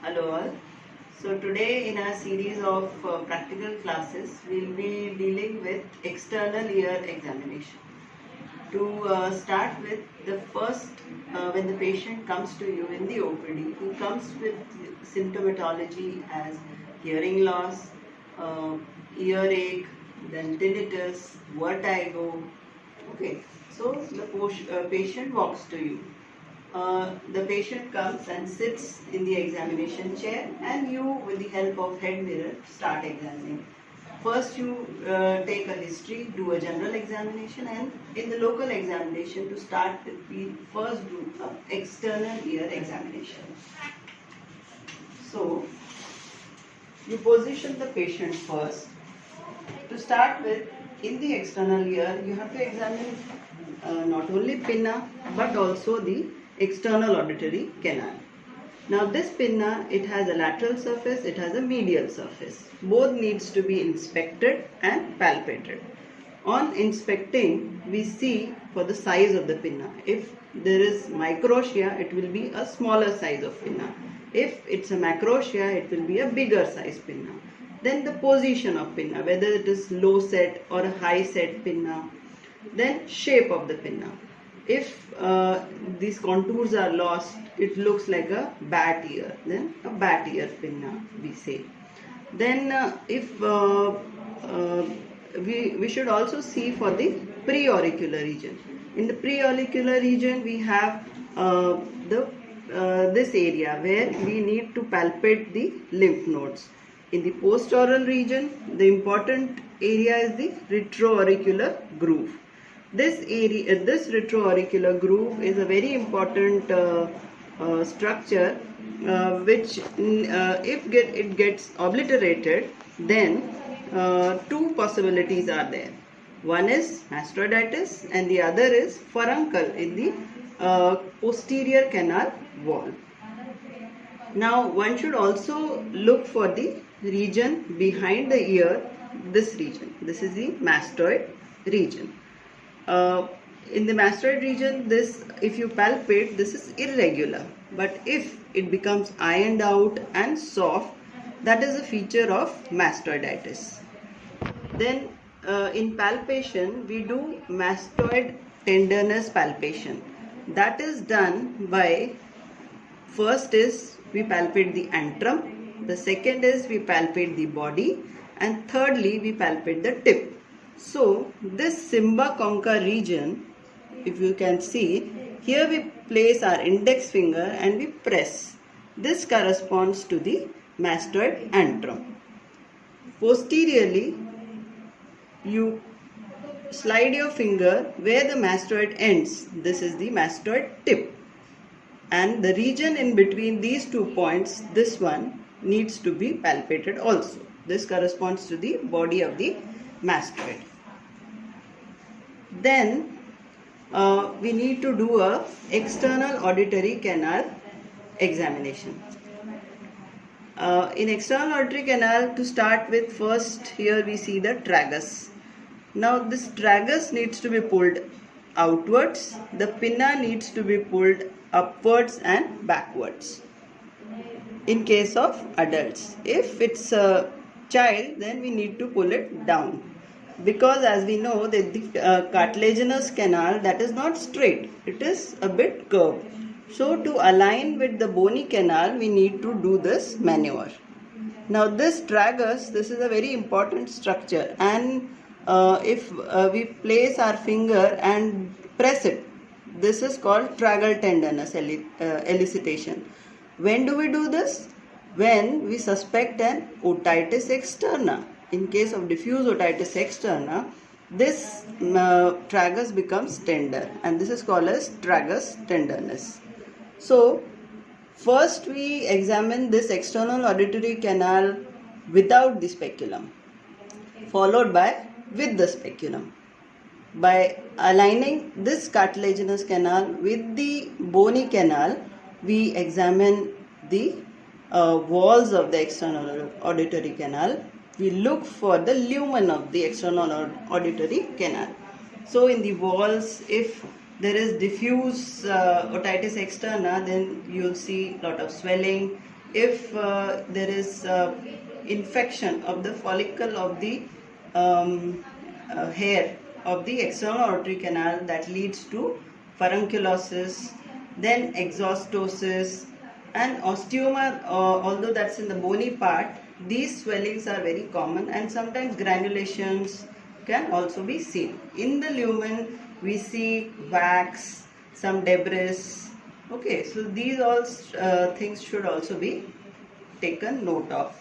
Hello all. So today in our series of practical classes, we'll be dealing with external ear examination. To start with, the first, when the patient comes to you in the OPD, he comes with symptomatology as hearing loss, earache, then tinnitus, vertigo. Okay, so the patient walks to you. The patient comes and sits in the examination chair, and you, with the help of head mirror, start examining. First you take a history, do a general examination, and in the local examination to start with, we first do an external ear examination. So you position the patient first. To start with, in the external ear, you have to examine not only pinna but also the external auditory canal. Now this pinna, it has a lateral surface, it has a medial surface. Both needs to be inspected and palpated. On inspecting, we see for the size of the pinna. If there is microtia, it will be a smaller size of pinna. If it's a macrotia, it will be a bigger size pinna. Then the position of pinna, whether it is low set or a high set pinna. Then shape of the pinna. If these contours are lost, it looks like a bat ear. Then a bat ear pinna, we say. Then we should also see for the pre-auricular region. In the pre-auricular region, we have this area where we need to palpate the lymph nodes. In the postoral region, the important area is the retroauricular groove. This retroauricular groove is a very important structure which if it gets obliterated, then two possibilities are there. One is mastoiditis and the other is furuncle in the posterior canal wall. Now one should also look for the region behind the ear, this region. This is the mastoid region. In the mastoid region, this, if you palpate, this is irregular. But if it becomes ironed out and soft, that is a feature of mastoiditis. Then in palpation, we do mastoid tenderness palpation. That is done by, first is we palpate the antrum, the second is we palpate the body, and thirdly we palpate the tip. So this Simba concha region, if you can see, here we place our index finger and we press. This corresponds to the mastoid antrum. Posteriorly, you slide your finger where the mastoid ends. This is the mastoid tip. And the region in between these 2 points, this one needs to be palpated also. This corresponds to the body of the mastoid. Then we need to do a external auditory canal examination. In external auditory canal, to start with, first here we see the tragus. Now this tragus needs to be pulled outwards. The pinna needs to be pulled upwards and backwards. In case of adults, if it's a child, then we need to pull it down. Because as we know that the cartilaginous canal, that is not straight, it is a bit curved. So to align with the bony canal, we need to do this maneuver. Now this tragus, this is a very important structure, and if we place our finger and press it, this is called tragal tenderness elicitation. When do we do this? When we suspect an otitis externa. In case of diffuse otitis externa, this tragus becomes tender, and this is called as tragus tenderness. So first we examine this external auditory canal without the speculum, followed by with the speculum. By aligning this cartilaginous canal with the bony canal, we examine the walls of the external auditory canal. We look for the lumen of the external auditory canal. So in the walls, if there is diffuse otitis externa, then you'll see a lot of swelling. if there is infection of the follicle of the hair of the external auditory canal, that leads to furunculosis, then exhaustosis, and osteoma, although that's in the bony part, these swellings are very common, and sometimes granulations can also be seen. In the lumen, we see wax, some debris. Okay, so these all things should also be taken note of.